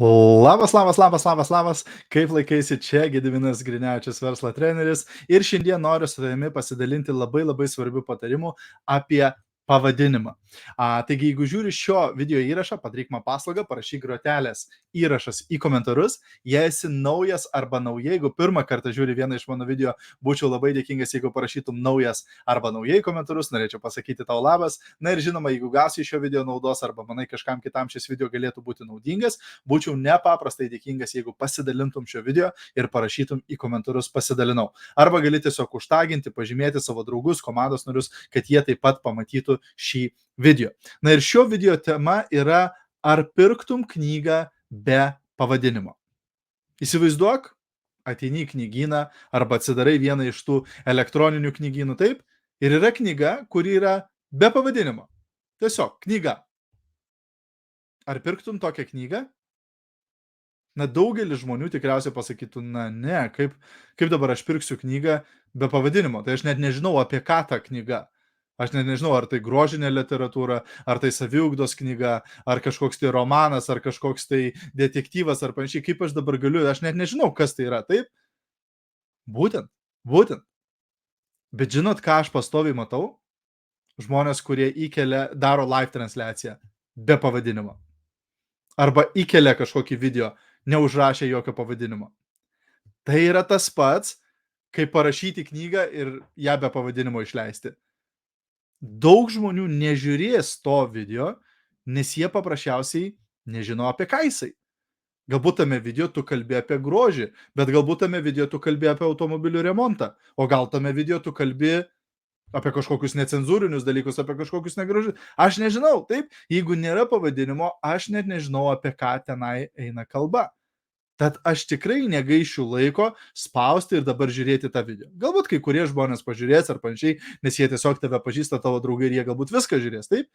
Labas, kaip laikaisi čia Gediminas Grinevičius, verslo treneris ir šiandien noriu su tavimi pasidalinti labai svarbių patarimų apie pavadinimą. Taigi, jeigu žiūri šio video įrašą, padaryk man paslaugą, parašyk grotelės įrašas į komentarus. Jei esi naujas arba nauja, jeigu pirmą kartą žiūri vieną iš mano video, būčiau labai dėkingas, jeigu parašytum naujas arba naujai komentarus, norėčiau pasakyti tau labas. Na ir žinoma, jeigu gausi šio video naudos arba manai kažkam kitam šis video galėtų būti naudingas, būčiau nepaprastai dėkingas, jeigu pasidalintum šio video ir parašytum į komentarus pasidalinau. Arba gali tiesiog užtaginti, pažymėti savo draugus, komandos narius, kad jie taip pat pamatytų šį video. Na ir šio video tema yra, ar pirktum knygą be pavadinimo. Įsivaizduok, ateini į knygyną arba atsidarai vieną iš tų elektroninių knygynų, taip, ir yra knyga, kuri yra be pavadinimo. Tiesiog knyga. Ar pirktum tokią knygą? Na, daugelis žmonių tikriausiai pasakytų, na ne, kaip dabar aš pirksiu knygą be pavadinimo, tai aš net nežinau, apie ką ta knyga. Aš net nežinau, ar tai grožinė literatūra, ar tai saviugdos knyga, ar kažkoks tai romanas, ar kažkoks tai detektyvas, ar panašiai, kaip aš dabar galiu, aš net nežinau, kas tai yra, taip? Būtent. Bet žinot, ką aš pastoviai matau? Žmonės, kurie daro live transliaciją be pavadinimo. Arba įkelia kažkokį video, neužrašė jokio pavadinimo. Tai yra tas pats, kaip parašyti knygą ir ją be pavadinimo išleisti. Daug žmonių nežiūrės to video, nes jie paprasčiausiai nežino apie ką jisai. Galbūt tame video tu kalbi apie grožį, bet galbūt tame video tu kalbi apie automobilių remontą, o gal tame video tu kalbi apie kažkokius necenzūrinius dalykus, apie kažkokius negražius. Aš nežinau, taip, jeigu nėra pavadinimo, aš net nežinau, apie ką tenai eina kalba. Tad aš tikrai negaišiu laiko spausti ir dabar žiūrėti tą video. Galbūt kai kurie žmonės pažiūrės ar panašiai, nes jie tiesiog tave pažįsta, tavo draugai, ir jie galbūt viską žiūrės, taip?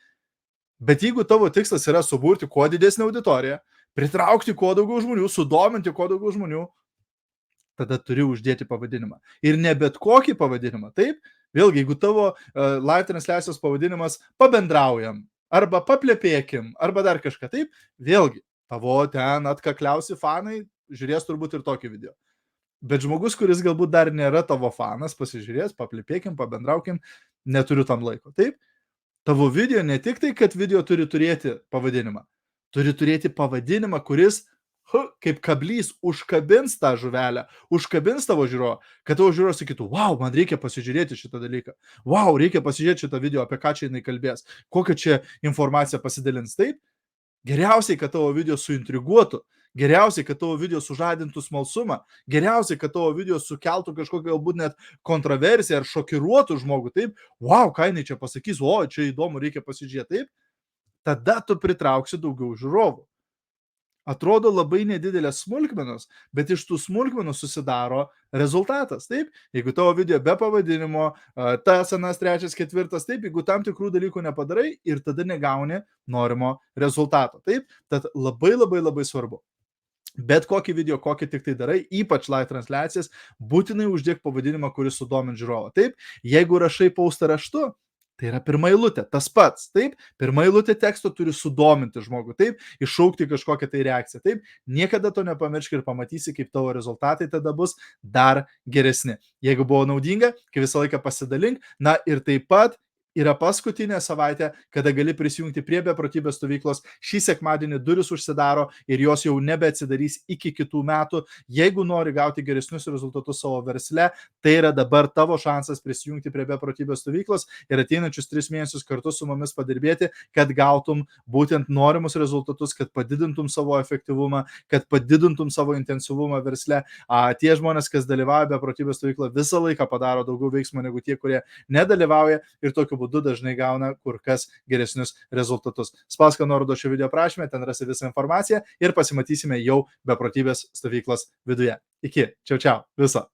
Bet jeigu tavo tikslas yra suburti kuo didesnį auditoriją, pritraukti kuo daugiau žmonių, sudominti kuo daugiau žmonių, tada turi uždėti pavadinimą. Ir ne bet kokį pavadinimą, taip? Vėlgi, jeigu tavo live transliacijos pavadinimas pabendraujam, arba paplepėkim, arba dar kažką, taip? Vėlgi, tavo ten atkakliausi fanai žiūrės turbūt ir tokį video. Bet žmogus, kuris galbūt dar nėra tavo fanas, pasižiūrės, paplepėkim, pabendraukim, neturiu tam laiko, taip? Tavo video ne tik tai, kad video turi turėti pavadinimą, turi turėti pavadinimą, kuris kaip kablys užkabins tą žuvelę, užkabins tavo žiūrovą, kad tavo žiūrovas sakytų, wow, man reikia pasižiūrėti šitą dalyką, wow, reikia pasižiūrėti šitą video, apie ką čia jinai kalbės, kokią čia informaciją pasidalins, taip? Geriausiai, kad tavo video suintriguotų, geriausiai, kad tavo video sužadintų smalsumą, geriausiai, kad tavo video sukeltų kažkokią galbūt net kontroversiją ar šokiruotų žmogų, taip? Wow, ką jinai čia pasakys, o, čia įdomu, reikia pasižiūrėti, taip? Tada tu pritrauksi daugiau žiūrovų. Atrodo labai nedidelės smulkmenos, bet iš tų smulkmenų susidaro rezultatas, taip? Jeigu tavo video be pavadinimo, tas, anas, trečias, ketvirtas, taip, jeigu tam tikrų dalykų nepadarai ir tada negauni norimo rezultato, taip? Tad labai svarbu. Bet kokį video, kokį tik tai darai, ypač live transliacijas, būtinai uždėk pavadinimą, kuris sudomins žiūrovą, taip? Jeigu rašai postą raštu, tai yra pirma eilutė, tas pats, taip? Pirma eilutė teksto turi sudominti žmogų, taip? Iššaukti kažkokią tai reakciją, taip? Niekada to nepamiršk ir pamatysi, kaip tavo rezultatai tada bus dar geresni. Jeigu buvo naudinga, kaip visą laiką pasidalink, na ir taip pat yra paskutinė savaitė, kada gali prisijungti prie beprotybės stovyklos. Šį sekmadienį duris užsidaro ir jos jau nebeatsidarys iki kitų metų. Jeigu nori gauti geresnius rezultatus savo versle, tai yra dabar tavo šansas prisijungti prie beprotybės stovyklos ir ateinančius 3 mėnesius kartu su mumis padirbėti, kad gautum būtent norimus rezultatus, kad padidintum savo efektyvumą, kad padidintum savo intensyvumą versle. Tie žmonės, kas dalyvauja beprotybės stovykloje, visą laiką padaro daugiau veiksmų negu tie, kurie nedalyvauja, ir tokiu būdu dažnai gauna kur kas geresnius rezultatus. Spausk nuorodą šio video aprašyme, ten rasi visą informaciją ir pasimatysime jau beprotybės stovyklos viduje. Iki, čiau, viso.